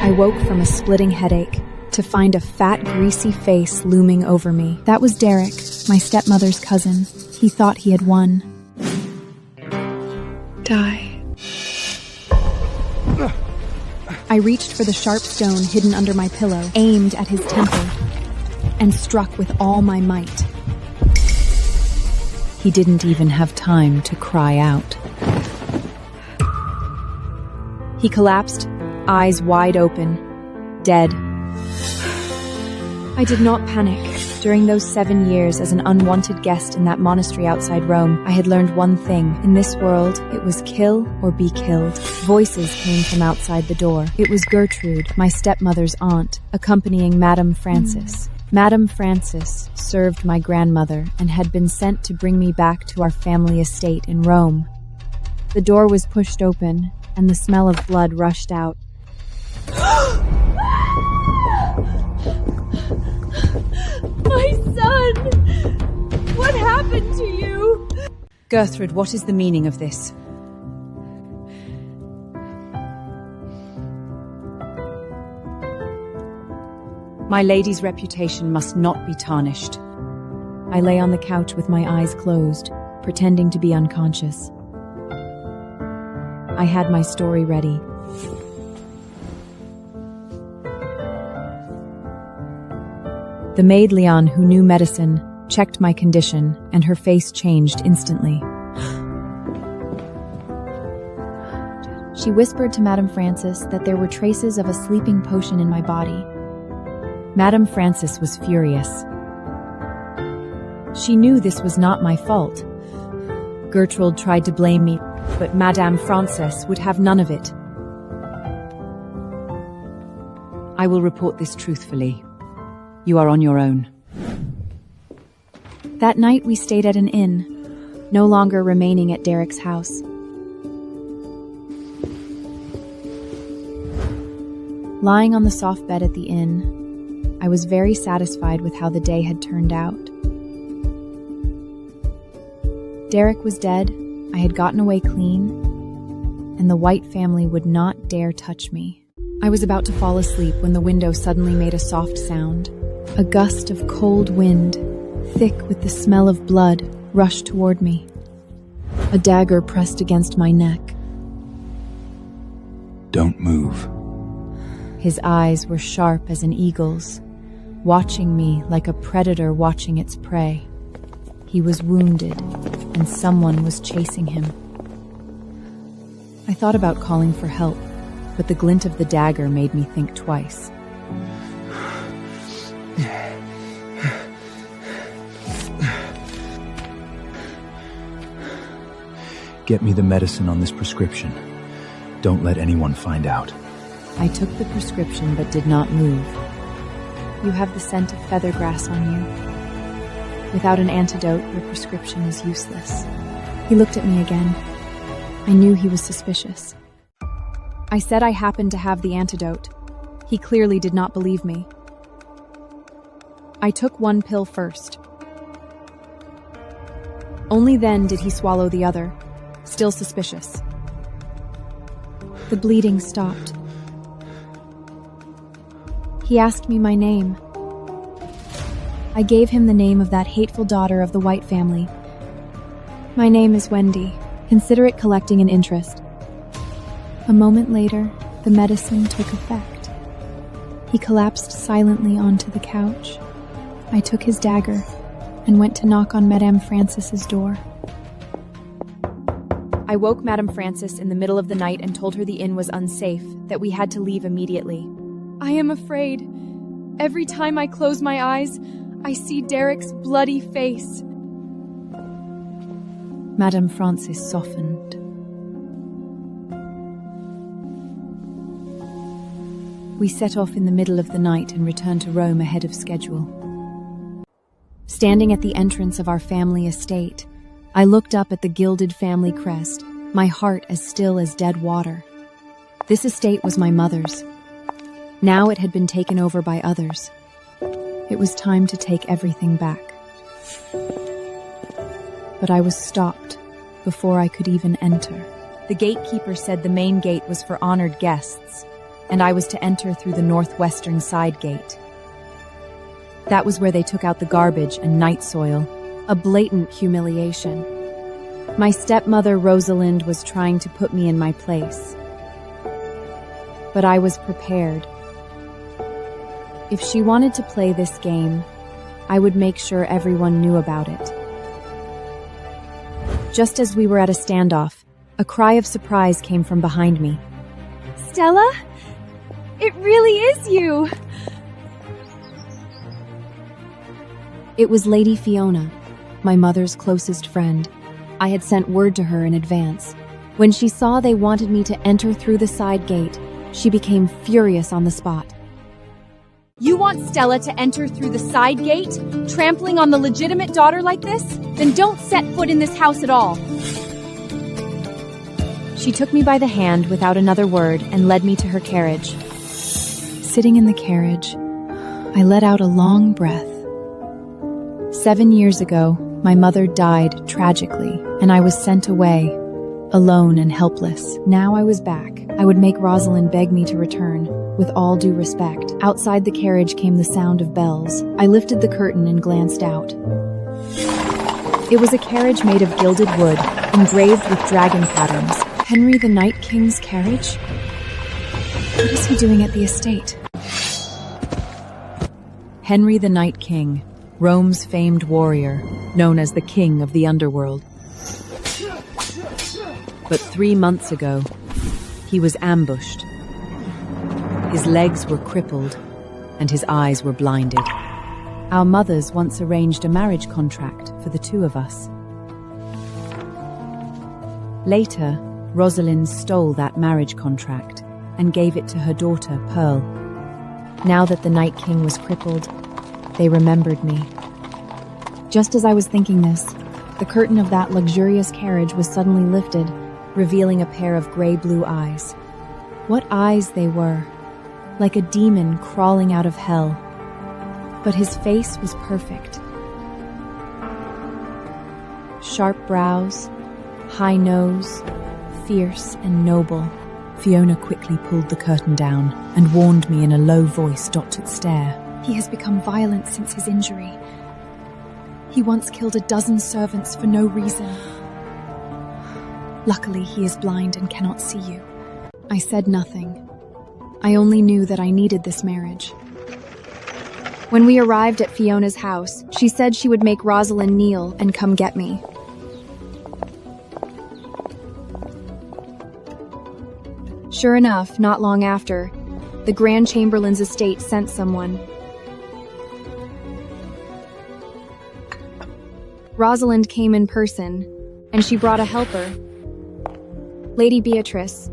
I woke from a splitting headache to find a fat, greasy face looming over me. That was Derek, my stepmother's cousin. He thought he had won. Die. I reached for the sharp stone hidden under my pillow, aimed at his temple, and struck with all my might. He didn't even have time to cry out. He collapsed, eyes wide open, dead. I did not panic. During those 7 years as an unwanted guest in that monastery outside Rome, I had learned one thing. In this world, it was kill or be killed. Voices came from outside the door. It was Gertrude, my stepmother's aunt, accompanying Madame Francis. Madame Francis served my grandmother and had been sent to bring me back to our family estate in Rome. The door was pushed open, and the smell of blood rushed out. My son! What happened to you? Gertrude, what is the meaning of this? My lady's reputation must not be tarnished. I lay on the couch with my eyes closed, pretending to be unconscious. I had my story ready. The maid Leon, who knew medicine, checked my condition, and her face changed instantly. She whispered to Madame Francis that there were traces of a sleeping potion in my body. Madame Francis was furious. She knew this was not my fault. Gertrude tried to blame me, but Madame Francis would have none of it. I will report this truthfully. You are on your own. That night we stayed at an inn, no longer remaining at Derek's house. Lying on the soft bed at the inn, I was very satisfied with how the day had turned out. Derek was dead, I had gotten away clean, and the White family would not dare touch me. I was about to fall asleep when the window suddenly made a soft sound. A gust of cold wind, thick with the smell of blood, rushed toward me. A dagger pressed against my neck. Don't move. His eyes were sharp as an eagle's, watching me like a predator watching its prey. He was wounded, and someone was chasing him. I thought about calling for help, but the glint of the dagger made me think twice. Get me the medicine on this prescription. Don't let anyone find out. I took the prescription but did not move. You have the scent of feathergrass on you. Without an antidote, your prescription is useless. He looked at me again. I knew he was suspicious. I said I happened to have the antidote. He clearly did not believe me. I took one pill first. Only then did he swallow the other, still suspicious. The bleeding stopped. He asked me my name. I gave him the name of that hateful daughter of the White family. My name is Wendy. Consider it collecting an interest. A moment later, the medicine took effect. He collapsed silently onto the couch. I took his dagger and went to knock on Madame Francis's door. I woke Madame Francis in the middle of the night and told her the inn was unsafe, that we had to leave immediately. I am afraid. Every time I close my eyes, I see Derek's bloody face. Madame Francis softened. We set off in the middle of the night and returned to Rome ahead of schedule. Standing at the entrance of our family estate, I looked up at the gilded family crest, my heart as still as dead water. This estate was my mother's. Now it had been taken over by others. It was time to take everything back. But I was stopped before I could even enter. The gatekeeper said the main gate was for honored guests. and I was to enter through the northwestern side gate. That was where they took out the garbage and night soil, a blatant humiliation. My stepmother, Rosalind, was trying to put me in my place. But I was prepared. If she wanted to play this game, I would make sure everyone knew about it. Just as we were at a standoff, a cry of surprise came from behind me. Stella? It really is you! It was Lady Fiona, my mother's closest friend. I had sent word to her in advance. When she saw they wanted me to enter through the side gate, she became furious on the spot. You want Stella to enter through the side gate, trampling on the legitimate daughter like this? Then don't set foot in this house at all. She took me by the hand without another word and led me to her carriage. Sitting in the carriage, I let out a long breath. 7 years ago, my mother died tragically, and I was sent away, alone and helpless. Now I was back. I would make Rosalind beg me to return, with all due respect. Outside the carriage came the sound of bells. I lifted the curtain and glanced out. It was a carriage made of gilded wood, engraved with dragon patterns. Henry the Night King's carriage? What is he doing at the estate? Henry the Night King, Rome's famed warrior, known as the King of the Underworld. But 3 months ago, he was ambushed. His legs were crippled, and his eyes were blinded. Our mothers once arranged a marriage contract for the two of us. Later, Rosalind stole that marriage contract and gave it to her daughter, Pearl. Now that the Night King was crippled, they remembered me. Just as I was thinking this, the curtain of that luxurious carriage was suddenly lifted, revealing a pair of gray-blue eyes. What eyes they were, like a demon crawling out of hell. But his face was perfect. Sharp brows, high nose, fierce and noble. Fiona quickly pulled the curtain down and warned me in a low voice not to stare. He has become violent since his injury. He once killed 12 servants for no reason. Luckily, he is blind and cannot see you. I said nothing. I only knew that I needed this marriage. When we arrived at Fiona's house, she said she would make Rosalind kneel and come get me. Sure enough, not long after, the Grand Chamberlain's estate sent someone. Rosalind came in person, and she brought a helper, Lady Beatrice.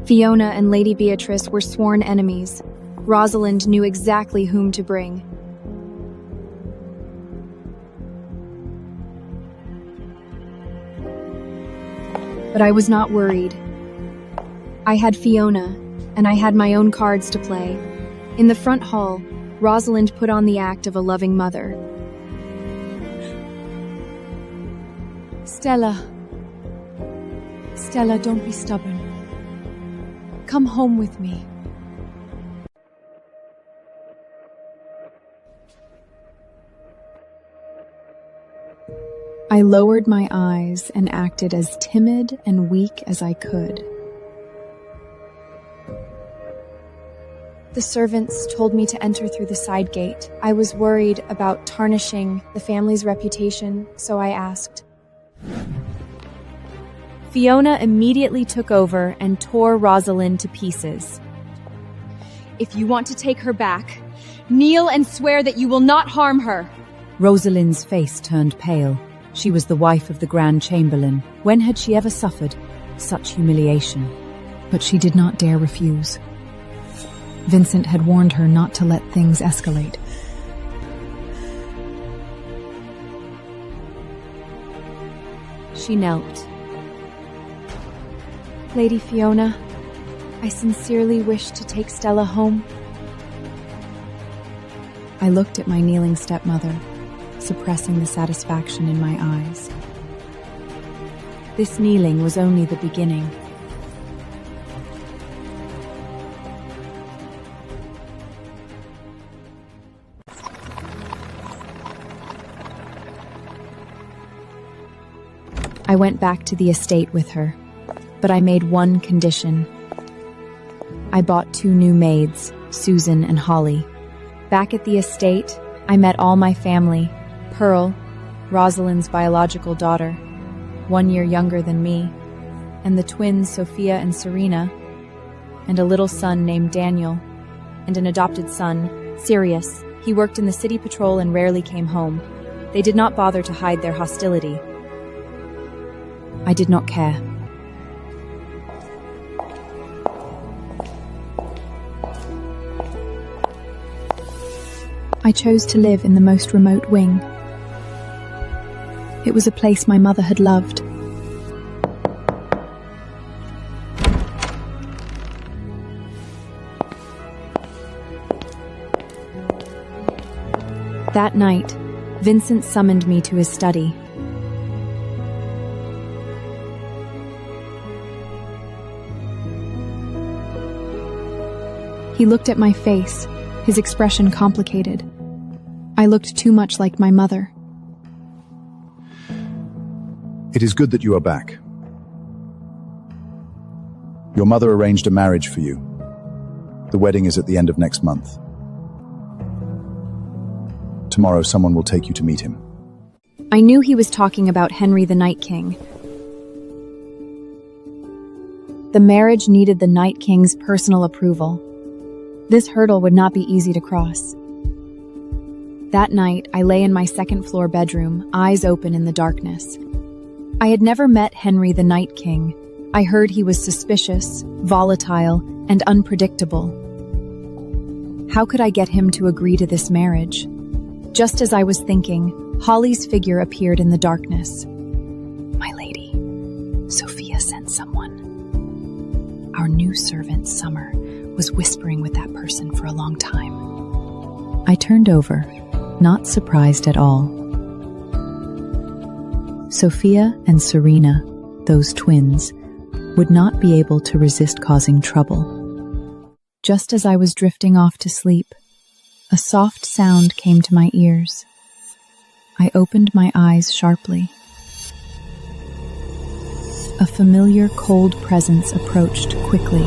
Fiona and Lady Beatrice were sworn enemies. Rosalind knew exactly whom to bring. But I was not worried. I had Fiona, and I had my own cards to play. In the front hall, Rosalind put on the act of a loving mother. Stella, don't be stubborn. Come home with me. I lowered my eyes and acted as timid and weak as I could. The servants told me to enter through the side gate. I was worried about tarnishing the family's reputation, so I asked. Fiona immediately took over and tore Rosalind to pieces. If you want to take her back, kneel and swear that you will not harm her. Rosalind's face turned pale. She was the wife of the Grand Chamberlain. When had she ever suffered such humiliation? But she did not dare refuse. Vincent had warned her not to let things escalate. She knelt. Lady Fiona, I sincerely wish to take Stella home. I looked at my kneeling stepmother, suppressing the satisfaction in my eyes. This kneeling was only the beginning. I went back to the estate with her, but I made one condition. I bought 2 new maids, Susan and Holly. Back at the estate, I met all my family, Pearl, Rosalind's biological daughter, 1 year younger than me, and the twins Sophia and Serena, and a little son named Daniel, and an adopted son, Sirius. He worked in the city patrol and rarely came home. They did not bother to hide their hostility. I did not care. I chose to live in the most remote wing. It was a place my mother had loved. That night, Vincent summoned me to his study. He looked at my face, his expression complicated. I looked too much like my mother. It is good that you are back. Your mother arranged a marriage for you. The wedding is at the end of next month. Tomorrow, someone will take you to meet him. I knew he was talking about Henry the Night King. The marriage needed the Night King's personal approval. This hurdle would not be easy to cross. That night, I lay in my second-floor bedroom, eyes open in the darkness. I had never met Henry the Night King. I heard he was suspicious, volatile, and unpredictable. How could I get him to agree to this marriage? Just as I was thinking, Holly's figure appeared in the darkness. My lady, Sophia sent someone. Our new servant, Summer, was whispering with that person for a long time. I turned over, not surprised at all. Sophia and Serena, those twins, would not be able to resist causing trouble. Just as I was drifting off to sleep, a soft sound came to my ears. I opened my eyes sharply. A familiar, cold presence approached quickly.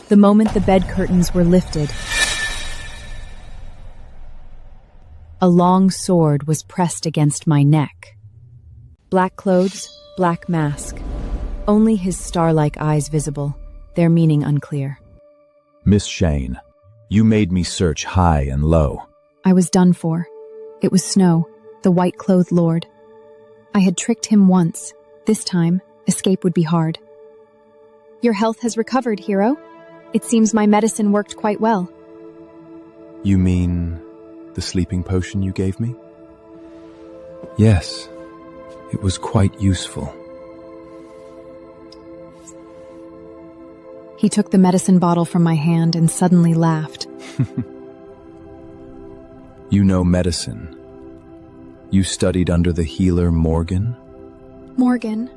The moment the bed curtains were lifted, a long sword was pressed against my neck. Black clothes, black mask. Only his star-like eyes visible, their meaning unclear. Miss Shane, you made me search high and low. I was done for. It was Snow, the white-clothed lord. I had tricked him once. This time, escape would be hard. Your health has recovered, hero. It seems my medicine worked quite well. You mean the sleeping potion you gave me? Yes, it was quite useful. He took the medicine bottle from my hand and suddenly laughed. You know medicine. You studied under the healer Morgan? Morgan.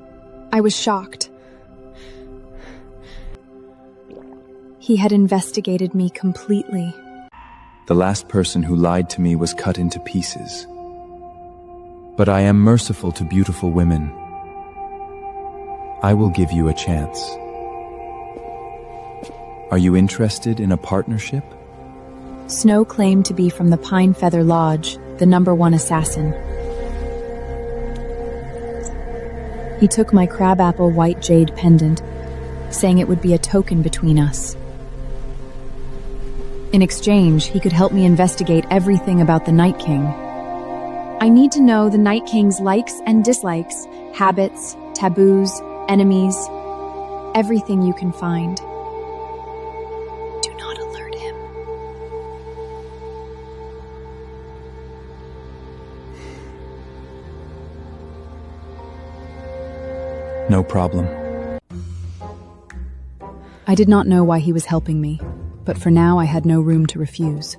I was shocked. He had investigated me completely. The last person who lied to me was cut into pieces. But I am merciful to beautiful women. I will give you a chance. Are you interested in a partnership? Snow claimed to be from the Pine Feather Lodge, the #1 assassin. He took my crabapple white jade pendant, saying it would be a token between us. In exchange, he could help me investigate everything about the Night King. I need to know the Night King's likes and dislikes, habits, taboos, enemies, everything you can find. Do not alert him. No problem. I did not know why he was helping me, but for now I had no room to refuse.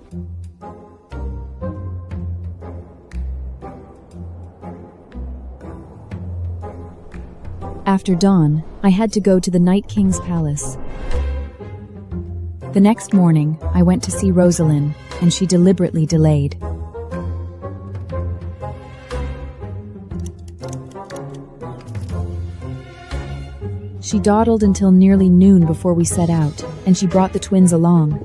After dawn, I had to go to the Night King's palace. The next morning, I went to see Rosalind, and she deliberately delayed. She dawdled until nearly noon before we set out, and she brought the twins along.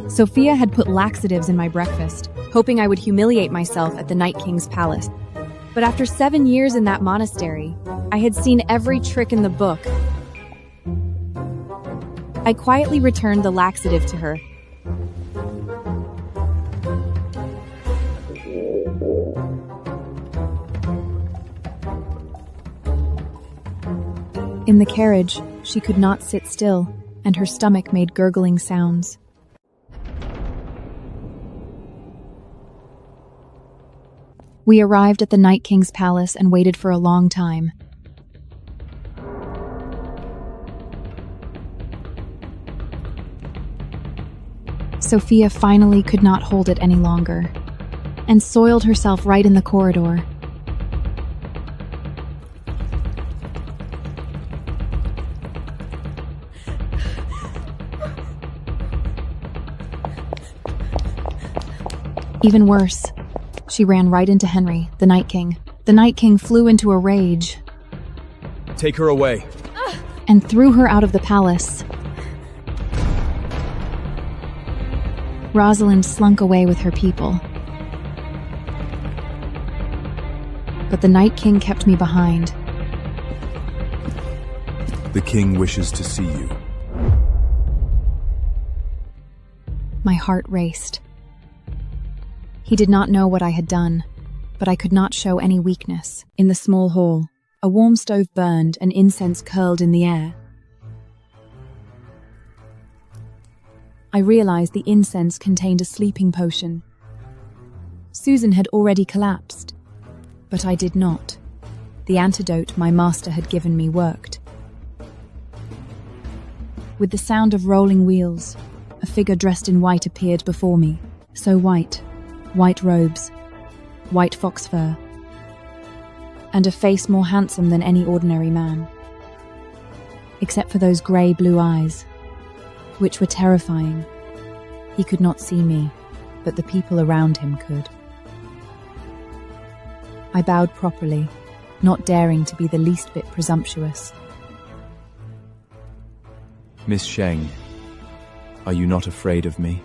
Sophia had put laxatives in my breakfast, hoping I would humiliate myself at the Night King's palace. But after 7 years in that monastery, I had seen every trick in the book. I quietly returned the laxative to her. In the carriage, she could not sit still, and her stomach made gurgling sounds. We arrived at the Night King's palace and waited for a long time. Sophia finally could not hold it any longer, and soiled herself right in the corridor. Even worse, she ran right into Henry, the Night King. The Night King flew into a rage. Take her away. And threw her out of the palace. Rosalind slunk away with her people. But the Night King kept me behind. The king wishes to see you. My heart raced. He did not know what I had done, but I could not show any weakness. In the small hall, a warm stove burned and incense curled in the air. I realized the incense contained a sleeping potion. Susan had already collapsed, but I did not. The antidote my master had given me worked. With the sound of rolling wheels, a figure dressed in white appeared before me. So white robes, white fox fur, and a face more handsome than any ordinary man. Except for those grey-blue eyes, which were terrifying. He could not see me, but the people around him could. I bowed properly, not daring to be the least bit presumptuous. Miss Sheng, are you not afraid of me?